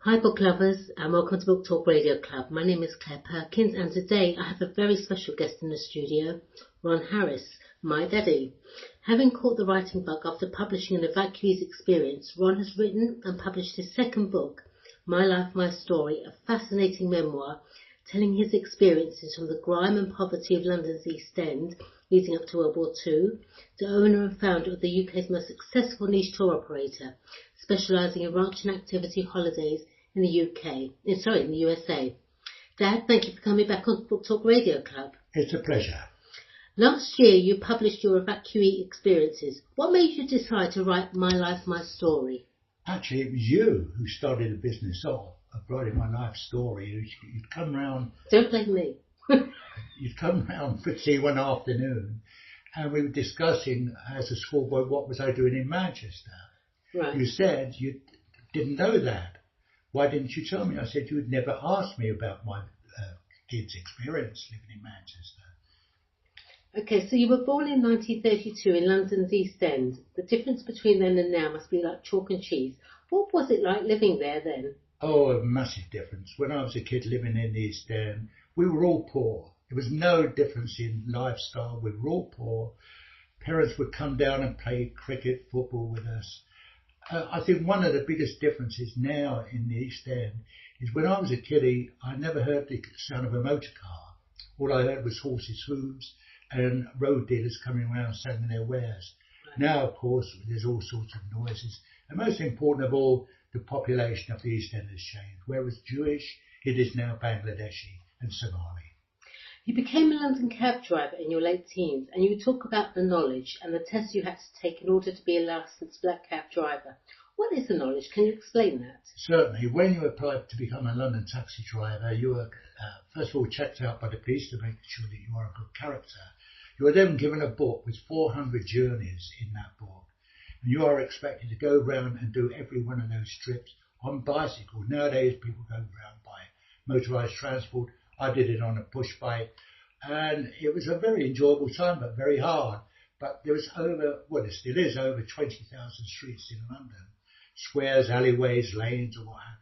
Hi book lovers and welcome to Book Talk Radio Club. My name is Claire Perkins and today I have a very special guest in the studio, Ron Harris, my daddy. Having caught the writing bug after publishing an evacuee's experience, Ron has written and published his second book, My Life, My Story, a fascinating memoir telling his experiences from the grime and poverty of London's East End leading up to World War II, to owner and founder of the UK's most successful niche tour operator, specialising in ranching activity holidays in the in the USA. Dad, thank you for coming back on Book Talk Radio Club. It's a pleasure. Last year you published your evacuee experiences. What made you decide to write My Life, My Story? Actually, it was you who started the business off of writing My Life Story. You'd come round... Don't blame me. You'd come round for tea one afternoon and we were discussing as a schoolboy what was I doing in Manchester. Right. You said you didn't know that. Why didn't you tell me? I said you had never asked me about my kids' experience living in Manchester. Okay, so you were born in 1932 in London's East End. The difference between then and now must be like chalk and cheese. What was it like living there then? Oh, a massive difference. When I was a kid living in the East End, we were all poor. There was no difference in lifestyle. We were all poor. Parents would come down and play cricket, football with us. I think one of the biggest differences now in the East End is when I was a kiddie, I never heard the sound of a motor car. All I heard was horses' hooves and road dealers coming around selling their wares. Right. Now, of course, there's all sorts of noises. And most important of all, the population of the East End has changed. Where it was Jewish, it is now Bangladeshi and Somali. You became a London cab driver in your late teens, and you talk about the knowledge and the tests you had to take in order to be a licensed black cab driver. What is the knowledge? Can you explain that? Certainly. When you applied to become a London taxi driver, you were first of all checked out by the police to make sure that you are a good character. You were then given a book with 400 journeys in that book. And you are expected to go round and do every one of those trips on bicycle. Nowadays, people go round by motorised transport. I did it on a push bike, and it was a very enjoyable time, but very hard. But there was there still is over 20,000 streets in London, squares, alleyways, lanes, or what have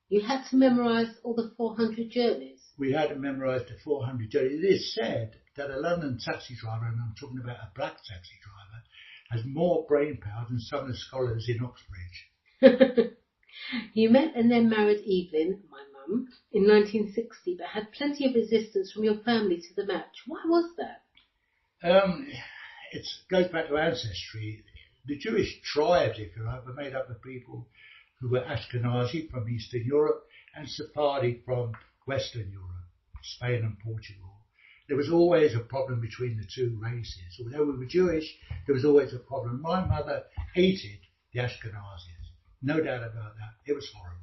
you. You had to memorise all the 400 journeys? We had to memorise the 400 journeys. It is said that a London taxi driver, and I'm talking about a black taxi driver, has more brain power than some of the scholars in Oxbridge. You met and then married Evelyn, my mum, in 1960, but had plenty of resistance from your family to the match. Why was that? It goes back to ancestry. The Jewish tribes, if you like, were made up of people who were Ashkenazi from Eastern Europe and Sephardi from Western Europe, Spain and Portugal. There was always a problem between the two races. Although we were Jewish, there was always a problem. My mother hated the Ashkenazis. No doubt about that. It was horrible.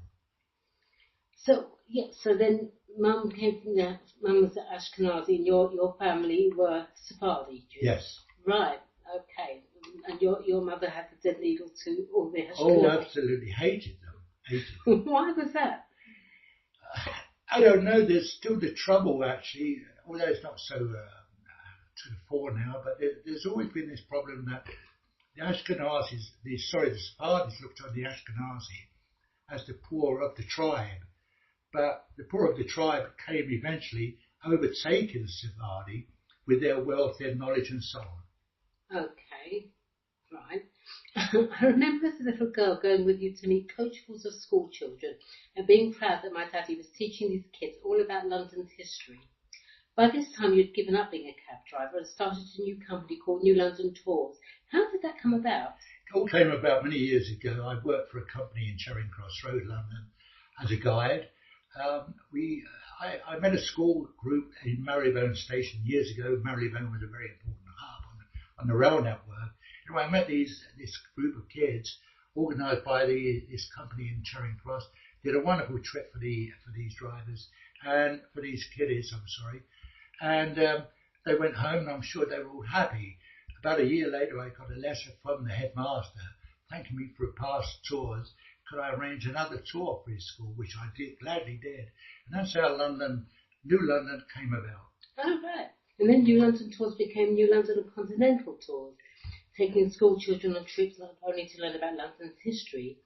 So then Mum came from there. Mum was Ashkenazi and your family were Sephardi Jews? Yes. Right, okay. And your mother had the dead needle to all the Ashkenazi? Oh, absolutely. Hated them. Why was that? I don't know. There's still the trouble, actually, although it's not so to the fore now, but there's always been this problem that the Ashkenazis, the Sephardis looked on the Ashkenazi as the poor of the tribe. But the poor of the tribe came eventually overtaking the Sephardi with their wealth, their knowledge and so on. Okay, right. I remember as a little girl going with you to meet coachfuls of school children and being proud that my daddy was teaching these kids all about London's history. By this time you'd given up being a cab driver and started a new company called New London Tours. How did that come about? It all came about many years ago. I worked for a company in Charing Cross Road, London, as a guide. I met a school group in Marylebone Station years ago. Marylebone was a very important hub on the rail network. Anyway, I met this group of kids organised by this company in Charing Cross. Did a wonderful trip for these drivers and for these kiddies. And they went home, and I'm sure they were all happy. About a year later, I got a letter from the headmaster thanking me for past tours. Could I arrange another tour for his school, which I gladly did. And that's how New London came about. Oh, right. And then New London Tours became New London and Continental Tours, taking school children on trips not only to learn about London's history,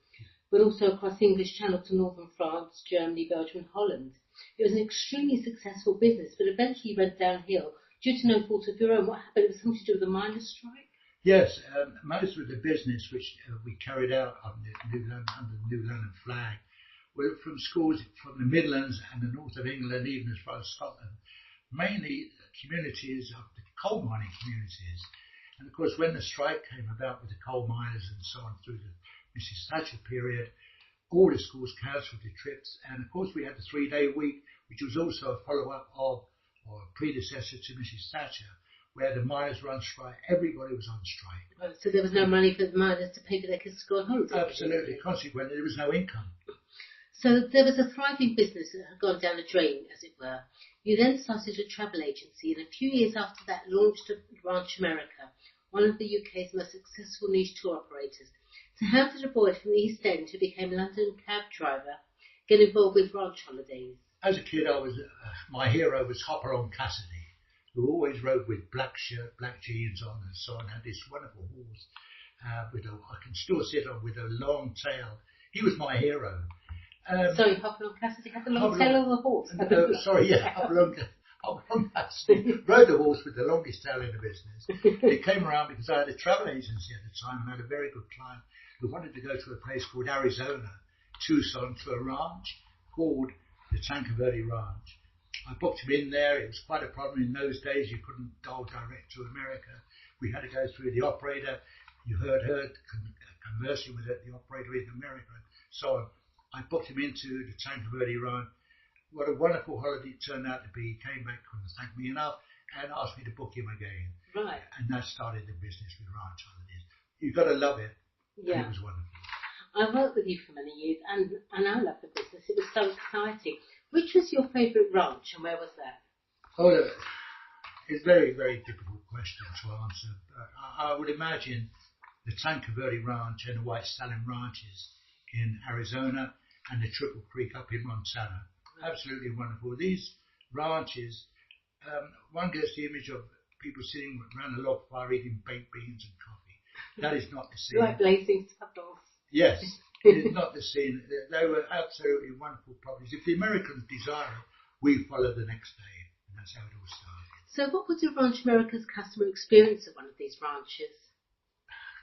but also across the English Channel to northern France, Germany, Belgium and Holland. It was an extremely successful business, but eventually went downhill due to no fault of your own. What happened? It was something to do with the miners' strike? Yes, most of the business which we carried out under the New London flag were from schools from the Midlands and the north of England, even as far as Scotland, mainly communities of the coal mining communities. And of course, when the strike came about with the coal miners and so on through the Mrs. Thatcher period, all the schools cancelled the trips. And of course, we had the 3-day week, which was also a follow-up of, or a predecessor to Mrs. Thatcher, where the miners were on strike. Everybody was on strike. Right, so there was no money for the miners to pay for their kids to go on holiday? Absolutely. Consequently, there was no income. So there was a thriving business that had gone down the drain, as it were. You then started a travel agency, and a few years after that launched Ranch America, one of the UK's most successful niche tour operators. So how did a boy from the East End who became a London cab driver get involved with ranch holidays? As a kid, I was my hero was Hopalong Cassidy, who always rode with black shirt, black jeans on, and so on. Had this wonderful horse I can still sit on with a long tail. He was my hero. Sorry, Hopalong Cassidy had the long tail of the horse. Hopalong Cassidy rode the horse with the longest tail in the business. It came around because I had a travel agency at the time and had a very good client who wanted to go to a place called Arizona, Tucson, to a ranch called the Tanque Verde Ranch. I booked him in there. It was quite a problem in those days. You couldn't dial direct to America. We had to go through the operator. You heard her conversing with the operator in America and so on. I booked him into the Tanque Verde Ranch. What a wonderful holiday it turned out to be. He came back, couldn't thank me enough, and asked me to book him again. Right. And that started the business with ranch holidays. You've got to love it. Yeah. And it was wonderful. I worked with you for many years, and I love the business. It was so exciting. Which was your favourite ranch, and where was that? Oh, it's a very, very difficult question to answer. I would imagine the Tanque Verde Ranch and the White Stallion Ranches in Arizona and the Triple Creek up in Montana. Absolutely wonderful. These ranches, one gets the image of people sitting around a log fire eating baked beans and coffee. That is not the scene. Like blazing saddles. Yes, it is not the scene. They were absolutely wonderful properties. If the Americans desire it, we follow the next day. And that's how it all started. So what was your Ranch America's customer experience of one of these ranches?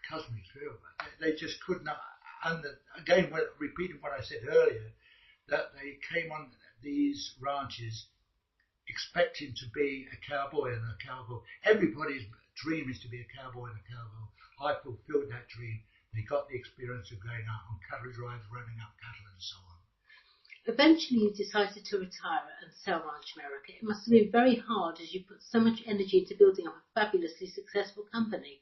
Customer experience. They just could not. And again, repeating what I said earlier, that they came on these ranches expecting to be a cowboy and a cowgirl. Everybody's dream is to be a cowboy and a cowgirl. I fulfilled that dream. They got the experience of going out on cattle drives, running up cattle and so on. Eventually you decided to retire and sell Ranch America. It must have been very hard as you put so much energy into building up a fabulously successful company.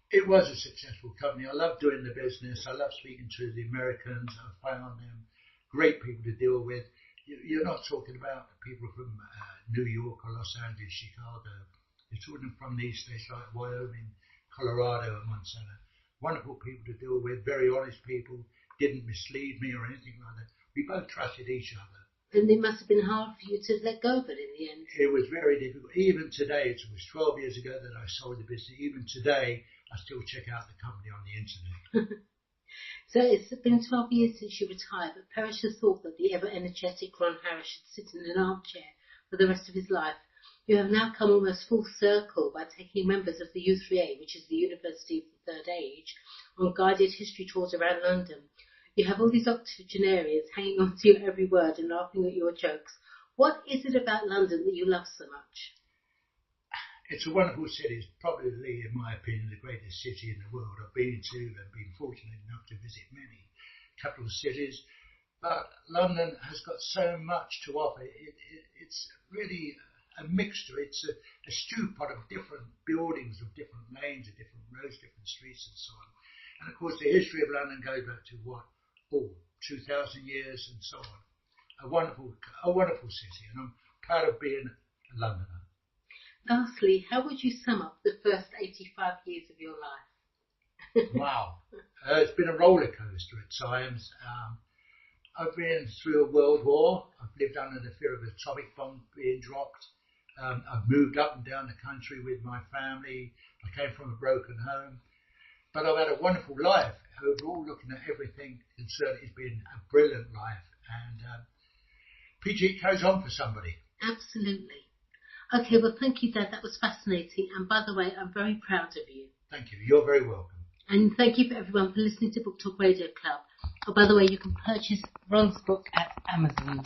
It was a successful company. I love doing the business. I love speaking to the Americans. I found them great people to deal with. You're not talking about people from New York or Los Angeles, Chicago. You're talking from these states like Wyoming, Colorado and Montana. Wonderful people to deal with, very honest people, didn't mislead me or anything like that. We both trusted each other. And it must have been hard for you to let go of it in the end. It was very difficult. Even today, it was 12 years ago that I sold the business. Even today, I still check out the company on the internet. So it's been 12 years since you retired, but perish the thought that the ever-energetic Ron Harris should sit in an armchair for the rest of his life. You have now come almost full circle by taking members of the WWII, which is the University of the Third Age, on guided history tours around London. You have all these octogenarians hanging on to your every word and laughing at your jokes. What is it about London that you love so much? It's a wonderful city. It's probably, in my opinion, the greatest city in the world. I've been to and been fortunate enough to visit many capital cities. But London has got so much to offer. It's really a mixture. It's a stew pot of different buildings, of different lanes, of different roads, different streets and so on. And of course the history of London goes back to 2,000 years and so on. A wonderful city, and I'm proud of being a Londoner. Lastly, how would you sum up the first 85 years of your life? Wow. It's been a roller coaster at times. I've been through a world war. I've lived under the fear of an atomic bomb being dropped. I've moved up and down the country with my family. I came from a broken home. but I've had a wonderful life. Overall, looking at everything, it's been a brilliant life. And PG goes on for somebody. Absolutely. Okay, well, thank you, Dad. That was fascinating. And by the way, I'm very proud of you. Thank you. You're very welcome. And thank you for everyone for listening to Book Talk Radio Club. Oh, by the way, you can purchase Ron's book at Amazon.